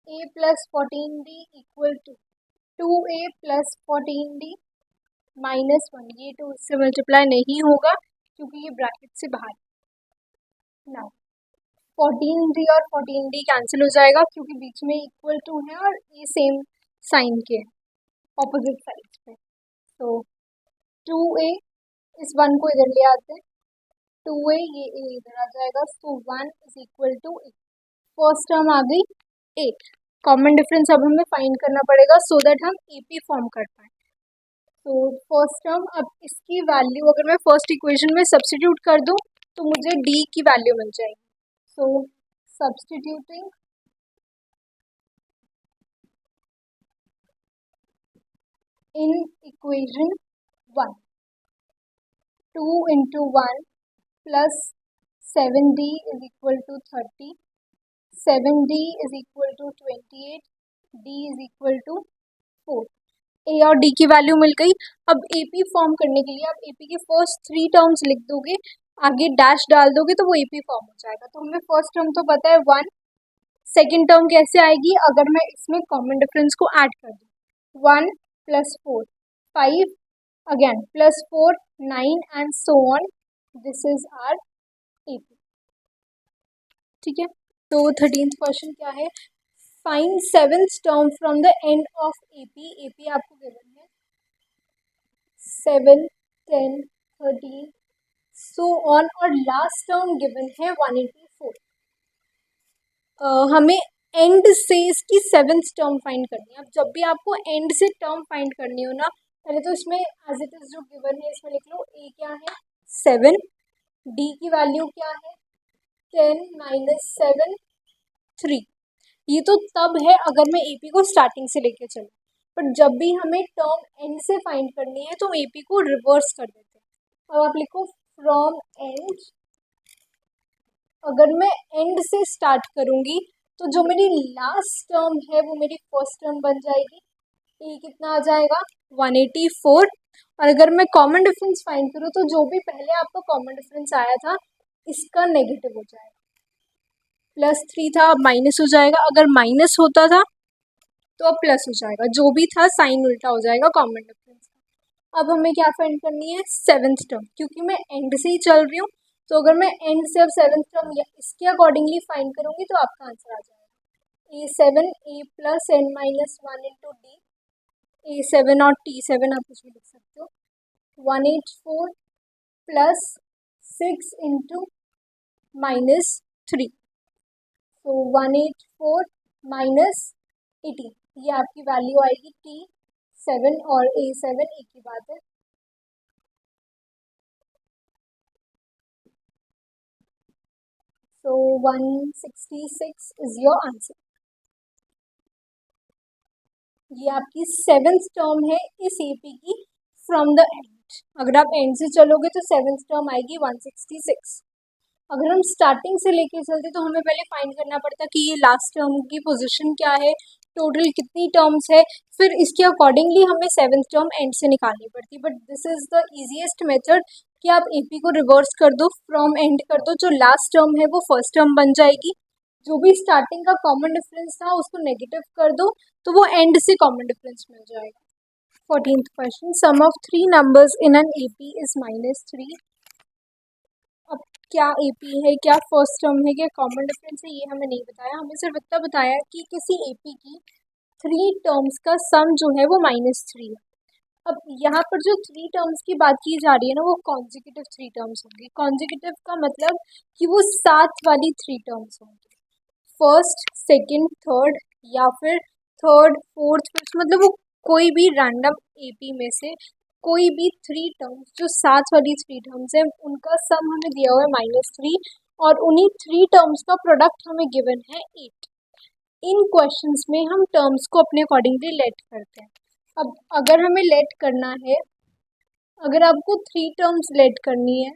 a plus 14d equal to 2a plus 14d minus 1, ये तो इससे मल्टीप्लाई नहीं होगा क्योंकि ये ब्रैकेट से बाहर। नाउ 14d और 14d कैंसिल हो जाएगा क्योंकि बीच में इक्वल टू है और ये सेम साइन के ऑपोजिट साइड्स पे। तो 2a, इस 1 को इधर ले आते हैं, 2a ये a इधर आ जाएगा, so 1 is equal to 8। First term आ गई 8, कॉमन डिफरेंस अब हमें फाइंड करना पड़ेगा सो दैट हम एपी फॉर्म कर पाए। तो फर्स्ट टर्म, अब इसकी वैल्यू अगर मैं फर्स्ट इक्वेशन में सब्स्टिट्यूट कर दूं तो मुझे डी की वैल्यू मिल जाएगी। So substituting in equation 1, 2 into 1 plus 7d is equal to 30, 7d is equal to 28, d is equal to 4। A और डी की वैल्यू मिल गई। अब एपी फॉर्म करने के लिए आप एपी के फर्स्ट 3 टर्म्स लिख दोगे, आगे डैश डाल दोगे तो वो एपी फॉर्म हो जाएगा। तो हमें फर्स्ट टर्म तो पता है 1, सेकेंड टर्म कैसे आएगी, अगर मैं इसमें कॉमन डिफरेंस को ऐड कर दूँ, 1 plus 4 5, again plus 4 9 and so on, this is are AP. ठीक है, तो 13th क्वेश्चन क्या है, find seventh term from the end of AP. AP आपको गिवन है 7 10 13 सो ऑन, और लास्ट टर्म गिवन है 184। हमें एंड से इसकी सेवेंथ टर्म फाइंड करनी है। अब जब भी आपको एंड से टर्म फाइंड करनी हो ना, पहले तो इसमें एज इट इज जो गिवन है इसमें लिख लो। ए क्या है 7, डी की वैल्यू क्या है 10 माइनस 7 3। ये तो तब है अगर मैं एपी को स्टार्टिंग से लेके चलूँ, बट जब भी हमें टर्म एंड से फाइंड करनी है तो हम एपी को रिवर्स कर देते हैं। अब आप लिखो फ्रॉम एंड। अगर मैं एंड से स्टार्ट करूंगी तो जो मेरी लास्ट टर्म है वो मेरी फर्स्ट टर्म बन जाएगी। ए कितना आ जाएगा 184। और अगर मैं कॉमन डिफरेंस फाइंड करूँ तो जो भी पहले आपका कॉमन डिफरेंस आया था इसका नेगेटिव हो जाएगा। +3 था अब माइनस हो जाएगा, अगर माइनस होता था तो अब प्लस हो जाएगा, जो भी था साइन उल्टा हो जाएगा कॉमन डिफरेंस का। अब हमें क्या फाइंड करनी है सेवेंथ टर्म, क्योंकि मैं एंड से ही चल रही हूँ तो अगर मैं एंड से अब सेवेंथ टर्म इसके अकॉर्डिंगली फाइंड करूंगी तो आपका आंसर आ जाएगा A7 A plus n minus 1 into D. A7 और T7 आप कुछ भी लिख सकते हो। 184 प्लस 6 इंटू -3। तो 184 माइनस 18, ये आपकी वैल्यू आएगी T7 और A7 एक ही बात है। So 166 is your answer। ये आपकी सेवेंथ टर्म है इस एपी की फ्रॉम द एंड। अगर आप एंड से चलोगे तो सेवेंथ टर्म आएगी 166। अगर हम स्टार्टिंग से लेके चलते तो हमें पहले फाइंड करना पड़ता कि ये लास्ट टर्म की पोजीशन क्या है, टोटल कितनी टर्म्स है, फिर इसके अकॉर्डिंगली हमें सेवेंथ टर्म एंड से निकालनी पड़ती। But this is the easiest method कि आप एपी को रिवर्स कर दो, फ्रॉम एंड कर दो, जो लास्ट टर्म है वो फर्स्ट टर्म बन जाएगी, जो भी स्टार्टिंग का कॉमन डिफरेंस था उसको नेगेटिव कर दो तो वो एंड से कॉमन डिफरेंस मिल जाएगा। 14th question, sum of 3 numbers in an AP is -3। अब क्या एपी है, क्या फर्स्ट टर्म है, क्या कॉमन डिफरेंस है, ये हमें नहीं बताया। हमें सिर्फ इतना बताया कि किसी एपी की 3 टर्म्स का सम जो है वो -3 है। अब यहाँ पर जो 3 टर्म्स की बात की जा रही है ना वो कॉन्जिक्यूटिव 3 टर्म्स होंगी। कॉन्जिक्यूटिव का मतलब कि वो साथ वाली 3 टर्म्स होंगी, फर्स्ट सेकंड थर्ड, या फिर थर्ड फोर्थ फिफ्थ, मतलब वो कोई भी रैंडम एपी में से कोई भी 3 टर्म्स जो साथ वाली 3 टर्म्स है उनका सम हमें दिया हुआ है -3, और उन्हीं 3 टर्म्स का प्रोडक्ट हमें गिवन है 8। इन क्वेश्चंस में हम टर्म्स को अपने अकॉर्डिंगली लेट करते हैं। अब अगर हमें लेट करना है, अगर आपको 3 टर्म्स लेट करनी है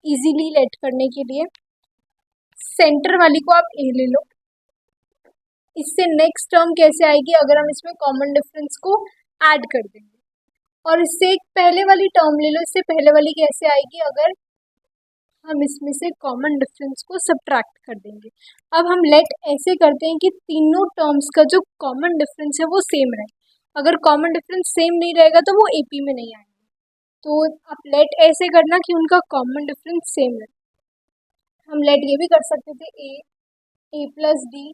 इजीली लेट करने के लिए, सेंटर वाली को आप ए ले लो। इससे नेक्स्ट टर्म कैसे आएगी अगर हम इसमें कॉमन डिफरेंस को ऐड कर देंगे, और इससे एक पहले वाली टर्म ले लो, इससे पहले वाली कैसे आएगी अगर हम इसमें से कॉमन डिफरेंस को सब्ट्रैक्ट कर देंगे। अब हम लेट ऐसे करते हैं कि तीनों टर्म्स का जो कॉमन डिफरेंस है वो सेम रहे। अगर कॉमन डिफरेंस सेम नहीं रहेगा तो वो एपी में नहीं आएंगे। तो आप लेट ऐसे करना कि उनका कॉमन डिफरेंस सेम रहे। हम लेट ये भी कर सकते थे ए प्लस डी,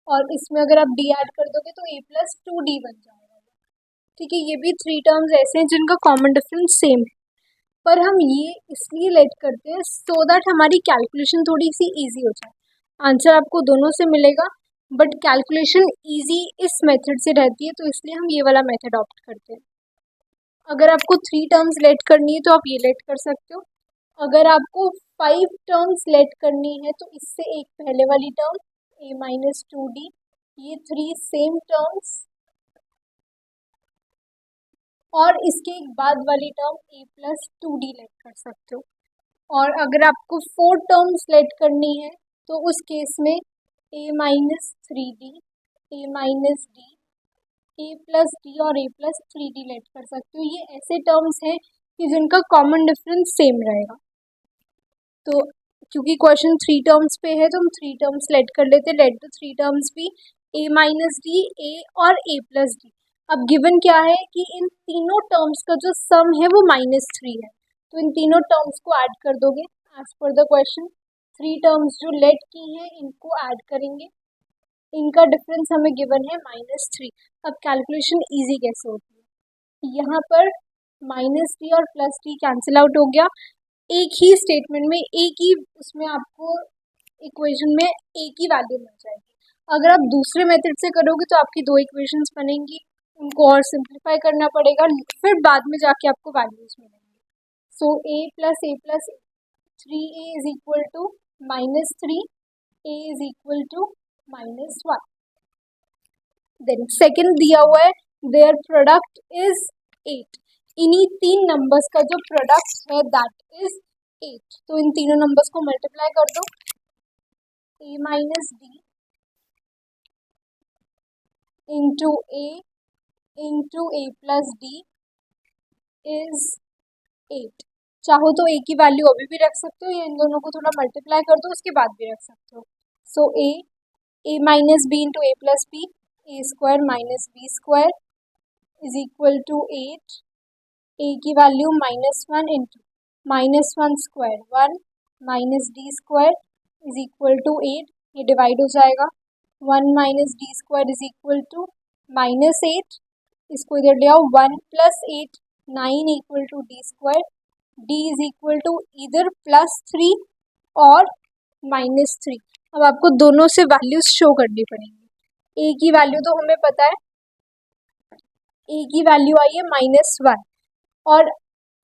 और इसमें अगर आप डी ऐड कर दोगे तो A+2D बन जाएगा। ठीक है, ये भी 3 टर्म्स ऐसे हैं जिनका कॉमन डिफरेंस सेम है, पर हम ये इसलिए लेट करते हैं सो दैट हमारी कैलकुलेशन थोड़ी सी इजी हो जाए। आंसर आपको दोनों से मिलेगा बट कैलकुलेशन इजी इस मेथड से रहती है, तो इसलिए हम ये वाला मेथड ऑप्ट करते हैं। अगर आपको 3 टर्म्स लेट करनी है तो आप ये लेट कर सकते हो। अगर आपको 5 टर्म्स लेट करनी है तो इससे एक पहले वाली टर्म A-2D, ये 3 सेम टर्म्स, और इसके एक बाद वाली टर्म A+2D लेट कर सकते हो। और अगर आपको 4 टर्म्स लेट करनी है तो उस केस में A-3D, A-D, A+D और A+3D लेट कर सकते हो। ये ऐसे टर्म्स हैं कि जिनका कॉमन डिफरेंस सेम रहेगा। तो क्योंकि क्वेश्चन 3 टर्म्स पे है तो हम 3 टर्म्स लेट कर लेते, लेट द 3 टर्म्स भी A-D, A और A+D। अब गिवन क्या है कि इन तीनों टर्म्स का जो सम है वो -3 है, तो इन तीनों टर्म्स को ऐड कर दोगे as per the question. 3 terms जो लेट की हैं इनको ऐड करेंगे, इनका डिफरेंस हमें गिवन है -3। अब कैलकुलेशन इजी कैसे होती है, यहाँ पर -3 और +3 कैंसिल आउट हो गया, एक ही स्टेटमेंट में एक ही उसमें आपको इक्वेशन में a की वैल्यू मिल जाएगी। अगर आप दूसरे मेथड से करोगे तो आपकी दो इक्वेशंस बनेंगी, उनको और सिंप्लीफाई करना पड़ेगा, फिर बाद में जाके आपको वैल्यूज मिलेंगी। सो a plus 3a is equal to -3, a is equal to -1। Then second दिया हुआ है देयर प्रोडक्ट इज 8। इन्हीं तीन नंबर्स का जो प्रोडक्ट है दैट इज 8। तो इन तीनों नंबर्स को मल्टीप्लाई कर दो, a minus D into a plus D is 8। चाहो तो a की वैल्यू अभी भी रख सकते हो या इन दोनों को थोड़ा मल्टीप्लाई कर दो उसके बाद भी रख सकते हो। So a minus b into a plus b, a square minus b square is equal to 8। a की value -1 into -1 square 1 minus d square is equal to 8। ये डिवाइड हो जाएगा, 1 minus d square is equal to -8। इसको इधर ले आओ, 1 plus 8 9 equal to d square, d is equal to इधर +3 और -3। अब आपको दोनों से वैल्यूज शो करनी पड़ेंगी। a की वैल्यू तो हमें पता है, a की वैल्यू आई है -1 और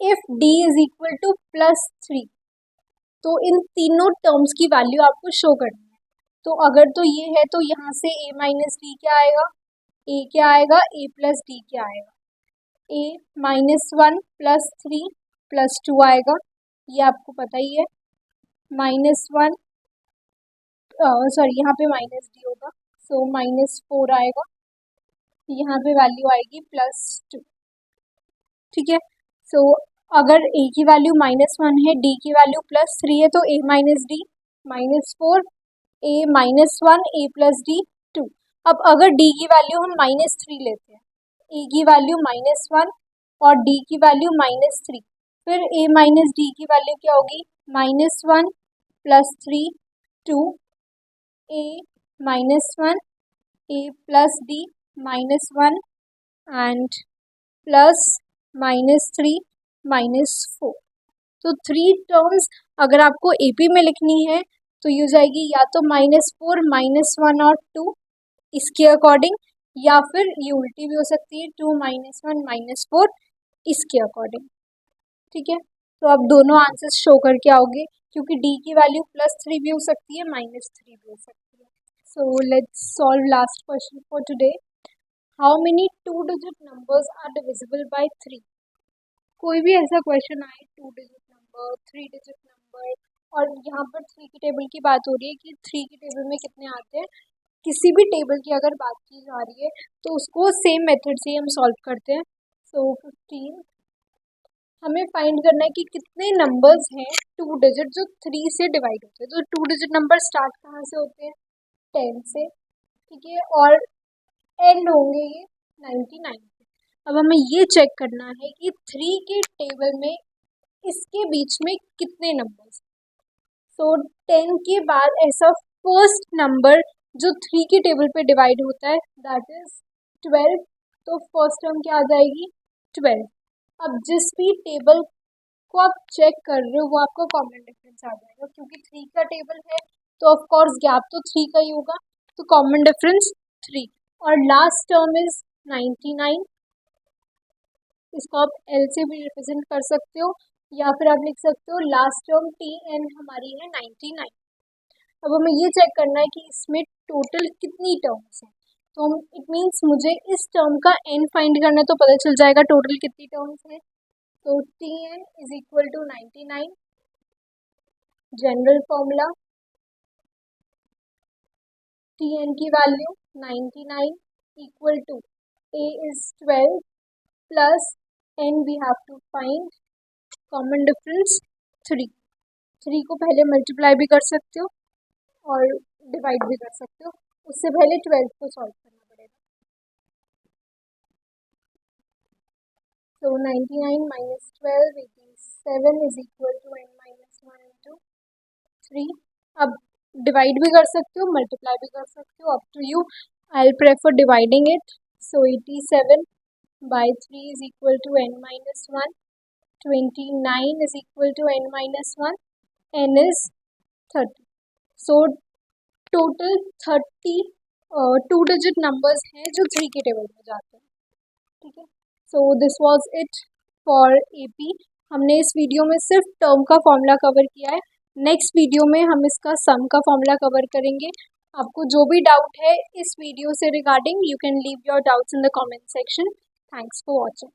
if d is equal to +3 तो इन तीनों टर्म्स की वैल्यू आपको शो करनी है। तो अगर तो ये है तो यहाँ से a माइनस डी क्या आएगा, a क्या आएगा, a प्लस डी क्या आएगा, a -1 +3 +2 आएगा, ये आपको पता ही है। -1 सॉरी यहाँ पे माइनस डी होगा, सो -4 आएगा, यहाँ पे वैल्यू आएगी +2। ठीक है, सो अगर a की वैल्यू -1 है, d की वैल्यू +3 है, तो a minus D -4, a -1 a plus D 2। अब अगर d की वैल्यू हम -3 लेते हैं, a की वैल्यू -1 और d की वैल्यू -3, फिर a माइनस डी की वैल्यू क्या होगी, -1 +3 2, a -1 a plus D -1 and plus -3 -4। तो 3 टर्म्स अगर आपको एपी में लिखनी है तो ये हो जाएगी या तो -4 -1 और 2 इसके अकॉर्डिंग, या फिर ये उल्टी भी हो सकती है 2 -1 -4 इसके अकॉर्डिंग। ठीक है, तो आप दोनों आंसर्स शो करके आओगे क्योंकि डी की वैल्यू +3 भी हो सकती है, -3 भी हो सकती है। So let's solve last question for today. How many 2-digit numbers are divisible by 3? कोई भी ऐसा क्वेश्चन आए 2-digit नंबर, 3-digit नंबर, और यहाँ पर 3 की टेबल की बात हो रही है कि 3 की टेबल में कितने आते हैं, किसी भी टेबल की अगर बात की जा रही है तो उसको सेम मेथड से ही हम सॉल्व करते हैं। सो 15 हमें फाइंड करना है कि कितने नंबर्स हैं 2 डिजिट जो 3 से डिवाइड होते हैं। तो 2-digit नंबर स्टार्ट कहाँ से होते हैं, 10 से। ठीक है, और एंड होंगे ये 99 से। अब हमें ये चेक करना है कि 3 के टेबल में इसके बीच में कितने नंबर्स। सो 10 के बाद ऐसा फर्स्ट नंबर जो 3 के टेबल पे डिवाइड होता है दैट इज 12। तो फर्स्ट टर्म क्या आ जाएगी, 12। अब जिस भी टेबल को आप चेक कर रहे हो वो आपको कॉमन डिफरेंस आ जाएगा, क्योंकि 3 का टेबल है तो ऑफ कोर्स गैप तो 3 का ही होगा, तो कॉमन डिफरेंस 3। और लास्ट टर्म इज 99, इसको आप एल से भी रिप्रेजेंट कर सकते हो या फिर आप लिख सकते हो लास्ट टर्म टी एन हमारी है 99। अब हमें ये चेक करना है कि इसमें टोटल कितनी टर्म्स हैं। तो हम इट मीन्स मुझे इस टर्म का एन फाइंड करना है तो पता चल जाएगा टोटल कितनी टर्म्स हैं। तो T N is equal to 99, general formula T N की value 99 equal to A is 12 plus N we have to find common difference 3। 3 को पहले मल्टीप्लाई भी कर सकते हो और डिवाइड भी कर सकते हो, उससे पहले 12 को सॉल्व करना पड़ेगा। तो 99 minus 12 87 is equal to n minus 1 into 3। अब डिवाइड भी कर सकते हो, मल्टीप्लाई भी कर सकते हो, up to you. I prefer dividing it. So 87 by 3 is equal to n minus 1, 29 is equal to n minus 1, n is 30। So total 30 two digit numbers हैं जो 3 के टेबल में जाते हैं, ठीक है। So this was it for AP. हमने इस वीडियो में सिर्फ टर्म का फॉर्मूला कवर किया है। नेक्स्ट वीडियो में हम इसका सम का फॉर्मूला कवर करेंगे। आपको जो भी डाउट है इस वीडियो से regarding, you can leave your doubts in the comment section. Thanks for watching.